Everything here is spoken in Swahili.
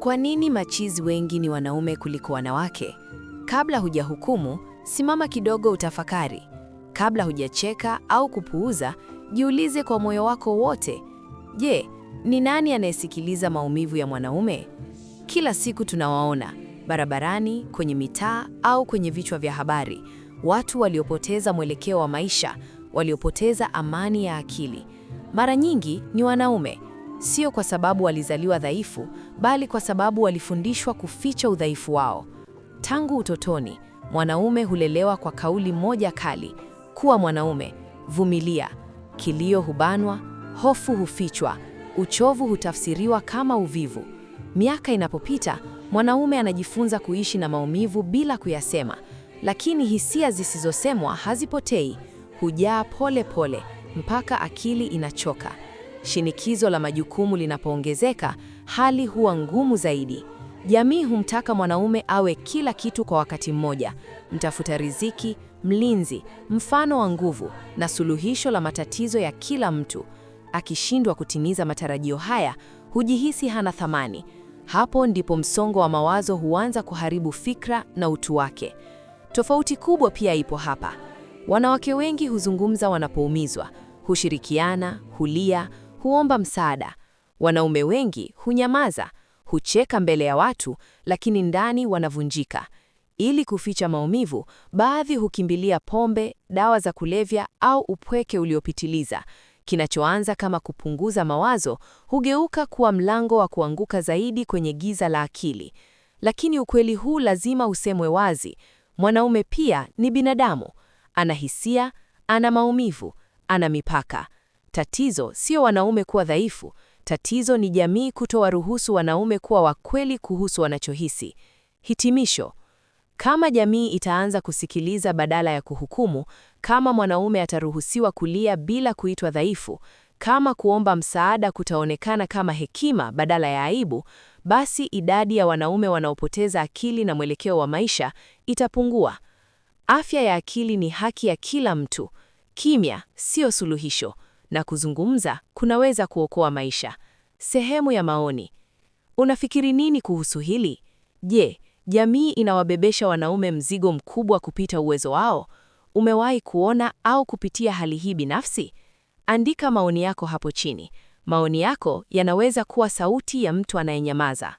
Kwa nini machizi wengi ni wanaume kuliko wanawake? Kabla hujahukumu, simama kidogo utafakari. Kabla hujacheka au kupuuza, jiulize kwa moyo wako wote. Je, ni nani anayesikiliza maumivu ya mwanaume? Kila siku tunawaona barabarani, kwenye mitaa au kwenye vichwa vya habari, watu waliopoteza mwelekeo wa maisha, waliopoteza amani ya akili. Mara nyingi ni wanaume, sio kwa sababu walizaliwa dhaifu, bali kwa sababu walifundishwa kuficha udhaifu wao. Tangu utotoni, mwanaume hulelewa kwa kauli moja kali: kuwa mwanaume, vumilia. Kilio hubanwa, hofu hufichwa, uchovu hutafsiriwa kama uvivu. Miaka inapopita, mwanaume anajifunza kuishi na maumivu bila kuyasema, lakini hisia zisizosemwa hazipotei, hujaa pole pole mpaka akili inachoka. Shinikizo la majukumu linapoongezeka, hali huwa ngumu zaidi. Jamii humtaka mwanaume awe kila kitu kwa wakati mmoja: mtafuta riziki, mlinzi, mfano wa nguvu na suluhisho la matatizo ya kila mtu. Akishindwa kutimiza matarajio haya, hujihisi hana thamani. Hapo ndipo msongo wa mawazo huanza kuharibu fikra na utu wake. Tofauti kubwa pia ipo hapa. Wanawake wengi huzungumza wanapoumizwa, hushirikiana, hulia, huomba msaada. Wanaume wengi hunyamaza, hucheka mbele ya watu, lakini ndani wanavunjika. Ili kuficha maumivu, baadhi hukimbilia pombe, dawa za kulevya au upweke uliopitiliza. Kinachoanza kama kupunguza mawazo hugeuka kuwa mlango wa kuanguka zaidi kwenye giza la akili. Lakini ukweli huu lazima usemwe wazi: mwanaume pia ni binadamu, ana hisia, ana maumivu, ana mipaka. Tatizo sio wanaume kuwa dhaifu, tatizo ni jamii kutowaruhusu wanaume kuwa wakweli kuhusu wanachohisi. Hitimisho: kama jamii itaanza kusikiliza badala ya kuhukumu, kama mwanaume ataruhusiwa kulia bila kuitwa dhaifu, kama kuomba msaada kutaonekana kama hekima badala ya aibu, basi idadi ya wanaume wanaopoteza akili na mwelekeo wa maisha itapungua. Afya ya akili ni haki ya kila mtu. Kimya sio suluhisho, na kuzungumza kunaweza kuokoa maisha. Sehemu ya maoni. Unafikiri nini kuhusu hili? Je, jamii inawabebesha wanaume mzigo mkubwa kupita uwezo wao? Umewahi kuona au kupitia hali hii binafsi? Andika maoni yako hapo chini. Maoni yako yanaweza kuwa sauti ya mtu anayenyamaza.